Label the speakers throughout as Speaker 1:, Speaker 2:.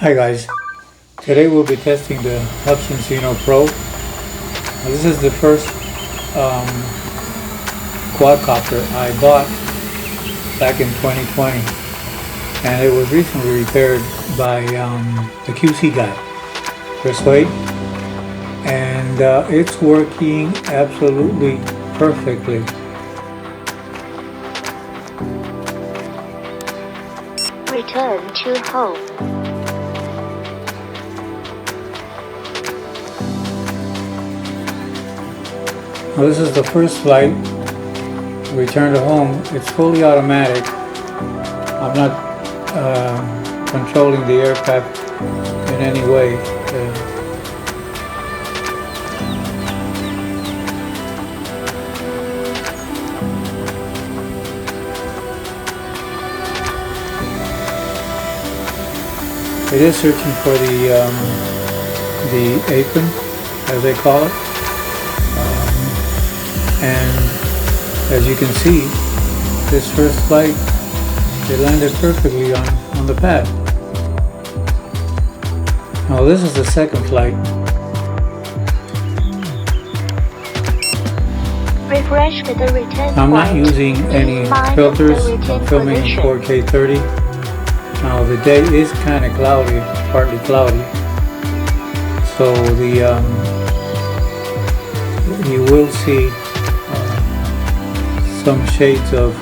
Speaker 1: Hi guys, today we'll be testing the Hubsan Zino Pro. Now, this is the first quadcopter I bought back in 2020, and it was recently repaired by the QC guy, Chris Wade, and it's working absolutely perfectly.
Speaker 2: Return to home.
Speaker 1: Now, this is the first flight. Return to home. It's fully automatic. I'm not controlling the aircraft in any way. It is searching for the apron, as they call it. And as you can see, this first flight, it landed perfectly on the pad. Now this is the second flight.
Speaker 2: Refresh to the return
Speaker 1: I'm not
Speaker 2: point.
Speaker 1: using any filters. I'm filming in 4K 30. Now the day is kind of cloudy, partly cloudy. So you will see some shades of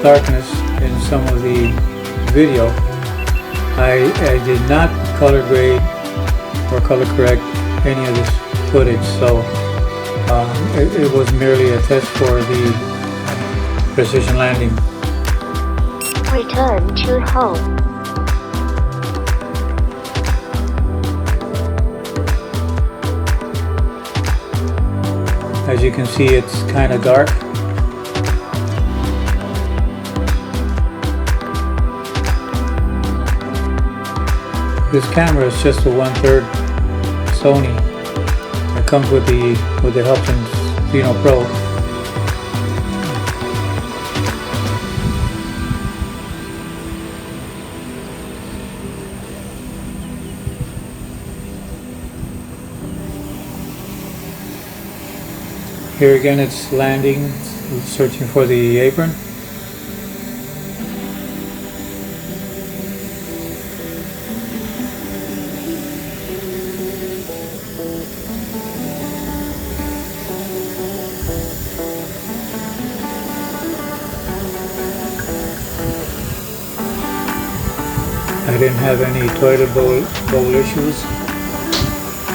Speaker 1: darkness in some of the video. I did not color grade or color correct any of this footage, so it was merely a test for the precision landing.
Speaker 2: Return to home.
Speaker 1: As you can see, it's kind of dark. This camera is just a 1/3 Sony that comes with the Hubsan Zino Pro. Here again, it's landing, it's searching for the apron. I didn't have any toilet bowl issues.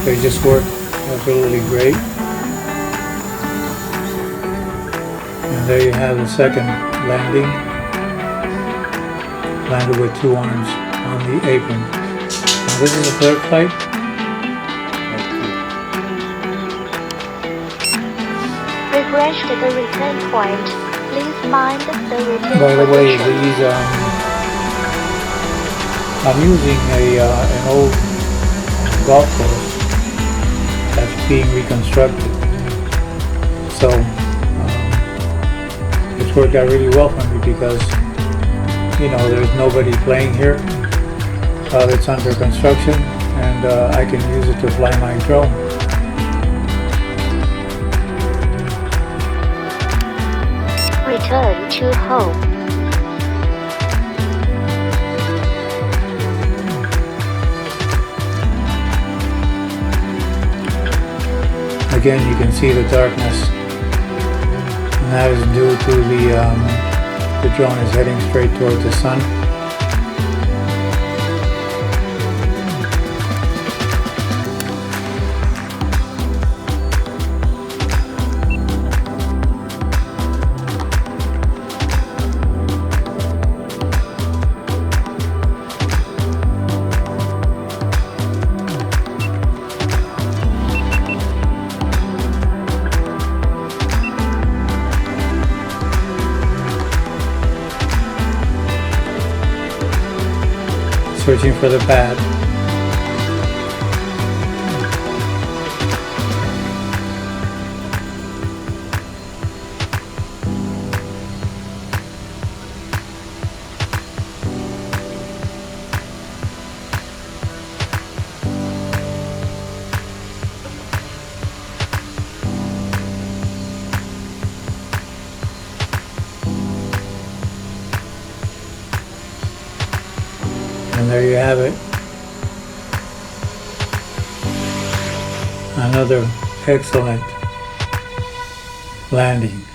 Speaker 1: They just worked absolutely great. And there you have the second landing. Landed with 2 arms on the apron. Now this is the third flight.
Speaker 2: Refresh to the return point. Please mind the return
Speaker 1: By the way,
Speaker 2: position.
Speaker 1: I'm using an old golf course that's being reconstructed. So it's worked out really well for me because, you know, there's nobody playing here. It's under construction, and I can use it to fly my drone.
Speaker 2: Return to home.
Speaker 1: Again, you can see the darkness, and that is due to the drone is heading straight towards the sun. Searching for the pad. there you have it. Another excellent landing.